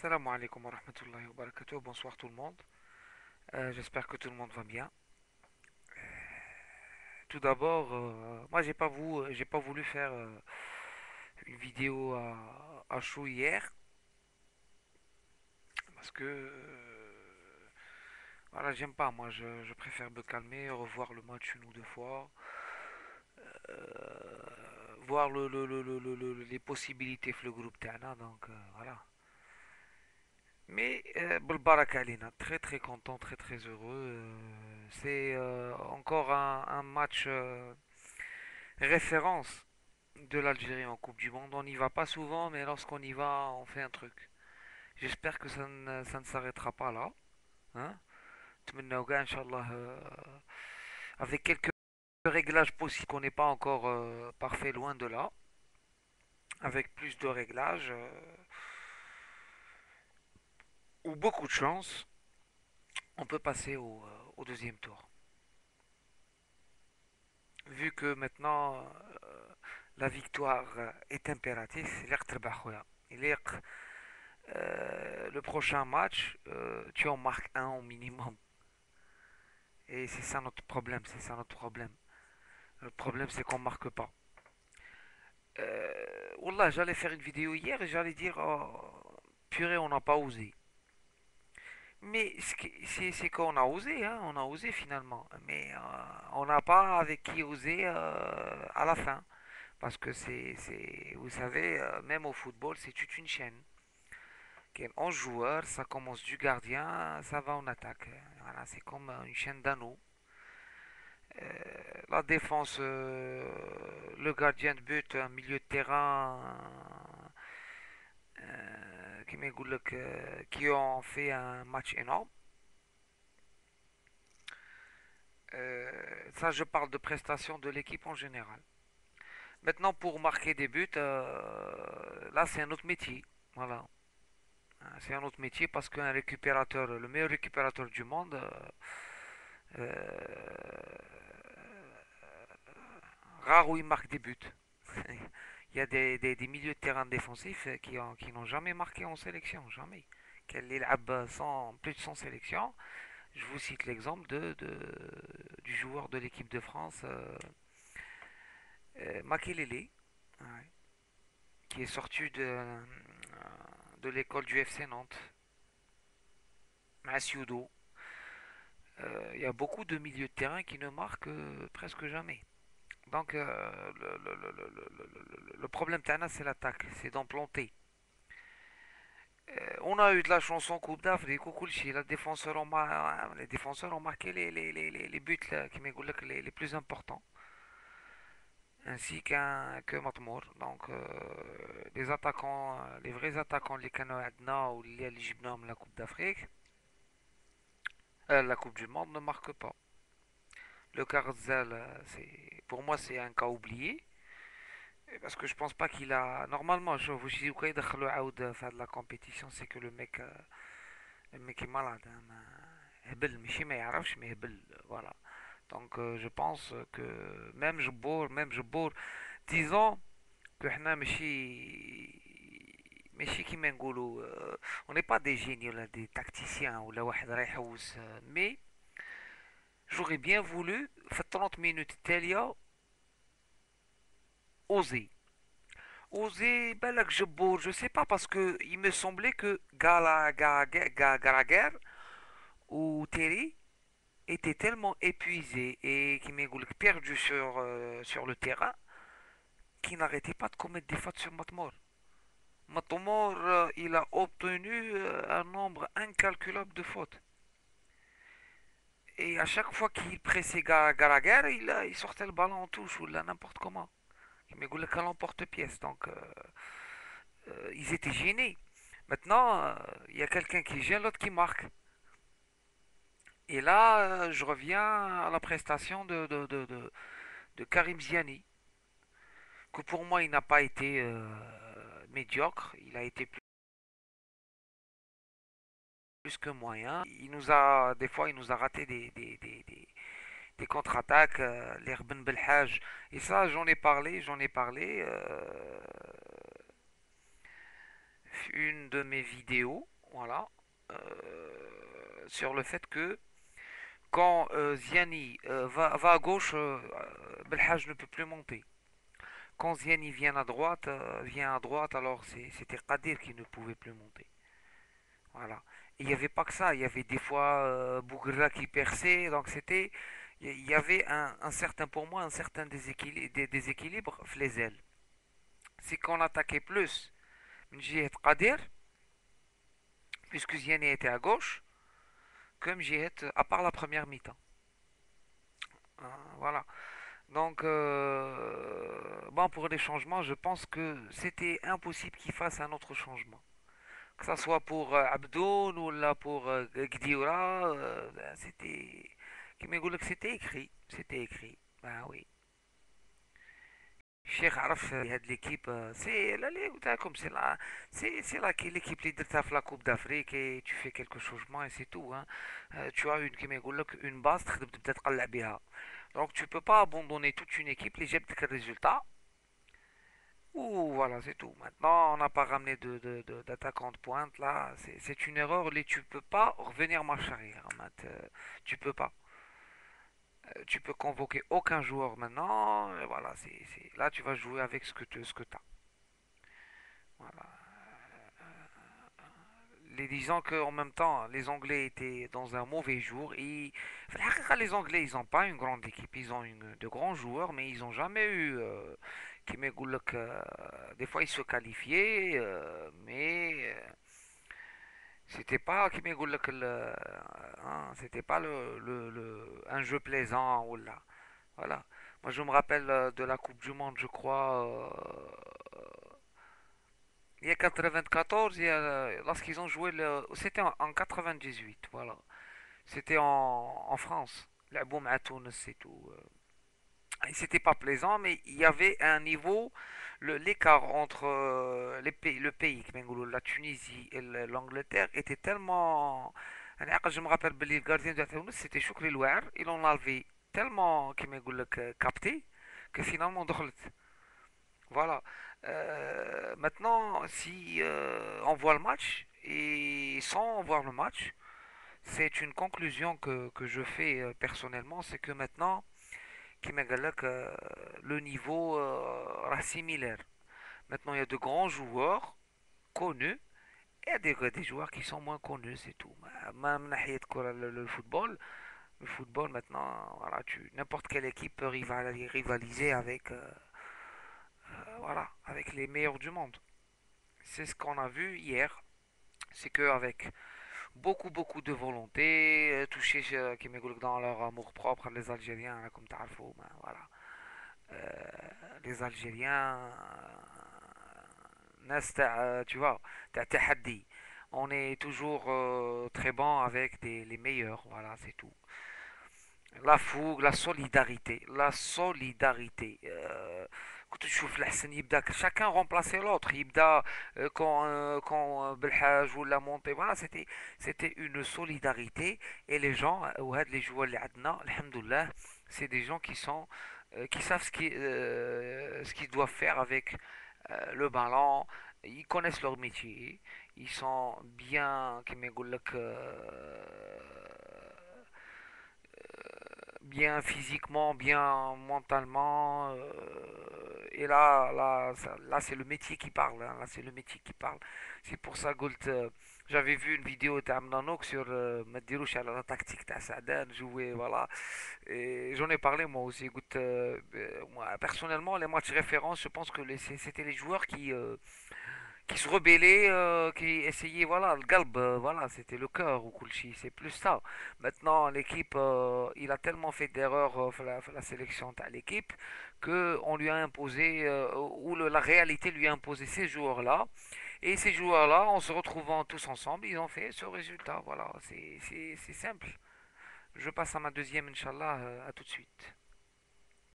Salam alaikum wa rahmatullahi wa barakatuh. Bonsoir tout le monde. J'espère que tout le monde va bien. Tout d'abord, moi j'ai pas voulu faire une vidéo à chaud hier parce que voilà, j'aime pas. Moi, je préfère me calmer, revoir le match une ou deux fois, voir les possibilités في le groupe تاعنا. Donc voilà. Mais بالبركة علينا. Très très content, très très heureux. C'est encore un match référence de l'Algérie en Coupe du Monde. On n'y va pas souvent, mais lorsqu'on y va, on fait un truc. J'espère que ça ne s'arrêtera pas là. Hein. نتمناو كاع, Inch'Allah, avec quelques réglages possibles, qu'on n'est pas encore parfait, loin de là. Avec plus de réglages ou beaucoup de chance, on peut passer au deuxième tour. Vu que maintenant la victoire est impérative, il est le prochain match, tu en marques un au minimum. Et c'est ça notre problème, c'est ça notre problème. Le problème, c'est qu'on marque pas. Wallah, j'allais faire une vidéo hier et j'allais dire, oh, purée, on n'a pas osé. Mais c'est qu'on a osé, hein, on a osé finalement. Mais on n'a pas avec qui oser à la fin. Parce que vous savez, même au football, c'est toute une chaîne. 11 joueurs, ça commence du gardien, ça va en attaque. Voilà, c'est comme une chaîne d'anneaux. La défense, le gardien de but, un milieu de terrain, qui ont fait un match énorme. Ça, je parle de prestations de l'équipe en général. Maintenant, pour marquer des buts, là, c'est un autre métier. Voilà. C'est un autre métier parce qu'un récupérateur, le meilleur récupérateur du monde, rare où il marque des buts. Il y a des milieux de terrain défensifs qui n'ont jamais marqué en sélection, jamais. Qu'elle les sans plus de 100 sélections. Je vous cite l'exemple du joueur de l'équipe de France, Makelele, ouais, qui est sorti de l'école du FC Nantes, Massiudo. Il y a beaucoup de milieux de terrain qui ne marquent presque jamais. Donc, le problème Tana, c'est l'attaque, c'est d'en planter. On a eu de la chance en Coupe d'Afrique, au Kulchi, les défenseurs ont marqué les buts là, les plus importants, ainsi que Matmour. Donc, les attaquants, les vrais attaquants, les Kano Adna ou les Jibnam, la Coupe d'Afrique, la Coupe du Monde ne marquent pas. Le Carzel, pour moi, c'est un cas oublié. Parce que je pense pas qu'il a. Normalement, je vous dis qu'il a faire de la compétition, c'est que le mec est malade. Hein, هبل ماشي ما يعرفش mais هبل, voilà. Donc je pense que même جبور, disons que احنا ماشي كيما نقولوا, on n'est pas des génies ولا des tacticiens ولا واحد رايح يحوس, mais j'aurais bien voulu في ال 30 minutes التالية oser. Oser Balak Jebour, je sais pas, parce que il me semblait que Gallagher ou Terry étaient tellement épuisés et qui m'est perdu sur le terrain qu'ils n'arrêtaient pas de commettre des fautes sur Matmore. Matmore, il a obtenu un nombre incalculable de fautes. Et à chaque fois qu'il pressait Gallagher, il sortait le ballon en touche ou là n'importe comment. Il me dit qu'à l'emporte-pièce. Donc, ils étaient gênés. Maintenant, il y a quelqu'un qui gêne, l'autre qui marque. Et là, je reviens à la prestation de Karim Ziani, que pour moi, il n'a pas été médiocre. Il a été plus que moyen. Des fois, il nous a raté des contre-attaques, les Ben Belhaj. Et ça, j'en ai parlé une de mes vidéos. voilà, sur le fait que quand Ziani va à gauche, Belhaj ne peut plus monter. Quand Ziani vient à droite, alors c'était Qadir qui ne pouvait plus monter. Voilà. Et il n'y avait pas que ça, il y avait des fois Bougra qui perçait, donc il y avait un certain, pour moi, un certain déséquilibre, les ailes. C'est qu'on attaquait plus Mjihad Qadir, puisque Ziani était à gauche, que Mjihad, à part la première mi-temps. Voilà. Donc, bon, pour les changements, je pense que c'était impossible qu'il fasse un autre changement. Que ça soit pour Abdoun ou là pour Gdioura, ben, c'était. Comme يقول لك c'était écrit. C'était écrit. Ben oui. Cheikh عرف هاد l'équipe c'est la ligue تاعكم c'est l'équipe اللي درتها في la Coupe d'Afrique et tu fais quelques changements et c'est tout hein. Tu as une كيما يقول لك une base تبدا تقلع بها. Donc tu peux pas abandonner toute une équipe اللي جابت لك الريزultat. Ouh, voilà, c'est tout. Maintenant, on n'a pas ramené d'attaquant de pointe là. C'est une erreur. Tu peux pas revenir marche arrière, Matt. Tu peux pas. Tu peux convoquer aucun joueur maintenant. Voilà, là tu vas jouer avec ce que t'as. Voilà. Les disant qu'en même temps, les Anglais étaient dans un mauvais jour. Et les Anglais, ils n'ont pas une grande équipe. Ils ont de grands joueurs, mais ils n'ont jamais eu. كيما يقول لك des fois ils se qualifiaient mais c'était pas كيما يقول لك hein, c'était pas un jeu plaisant ou là voilà. Moi je me rappelle de la Coupe du Monde je crois il y a 94 lorsqu'ils ont joué c'était en 98 voilà c'était en France لعبوا مع تونس et tout. Et c'était pas plaisant, mais il y avait un niveau, l'écart entre le pays, la Tunisie et l'Angleterre était tellement. Je me rappelle que le gardien de Tunis c'était Choukri Louar, ils l'ont enlevé tellement capté que finalement دخلت. Voilà. Maintenant, si on voit le match et sans voir le match, c'est une conclusion que je fais personnellement, c'est que maintenant كما قال لك le niveau reste similaire. Maintenant, il y a de grands joueurs connus et il y a des joueurs qui sont moins connus, c'est tout. Même le football, le football maintenant, voilà, n'importe quelle équipe peut rivaliser avec, voilà, avec les meilleurs du monde. C'est ce qu'on a vu hier. C'est qu'avec beaucoup de volonté, toucher كما يقولك dans leur amour propre, les Algériens, comme تعرفوا, voilà. Les Algériens, tu vois, تحدي. On est toujours très bon avec les meilleurs, voilà, c'est tout. La fougue, la solidarité, la solidarité. كنت تشوف الحسن يبدا chacun remplaçait l'autre يبدا quand بالحاج ولا monté voilà c'était une solidarité et les gens وهاد les joueurs اللي عندنا الحمد لله c'est des gens qui savent ce qu'ils doivent faire avec le ballon ils connaissent leur métier ils sont bien كما يقول لك bien physiquement, bien mentalement. Et là c'est le métier qui parle. Hein, là, c'est le métier qui parle. C'est pour ça, Gold, j'avais vu une vidéo d'Amnanok sur Madirouche à la tactique de Sadan, jouer, voilà. Et j'en ai parlé moi aussi. Gold, moi, personnellement, les matchs références, je pense que c'était les joueurs qui se rebellaient, qui essayaient, voilà, le galbe, voilà, c'était le cœur ou Kulchi, c'est plus ça. Maintenant, l'équipe, il a tellement fait d'erreurs, la sélection à l'équipe, que on lui a imposé, ou la réalité lui a imposé ces joueurs-là. Et ces joueurs-là, en se retrouvant tous ensemble, ils ont fait ce résultat. Voilà, c'est simple. Je passe à ma deuxième, Inch'Allah, à tout de suite.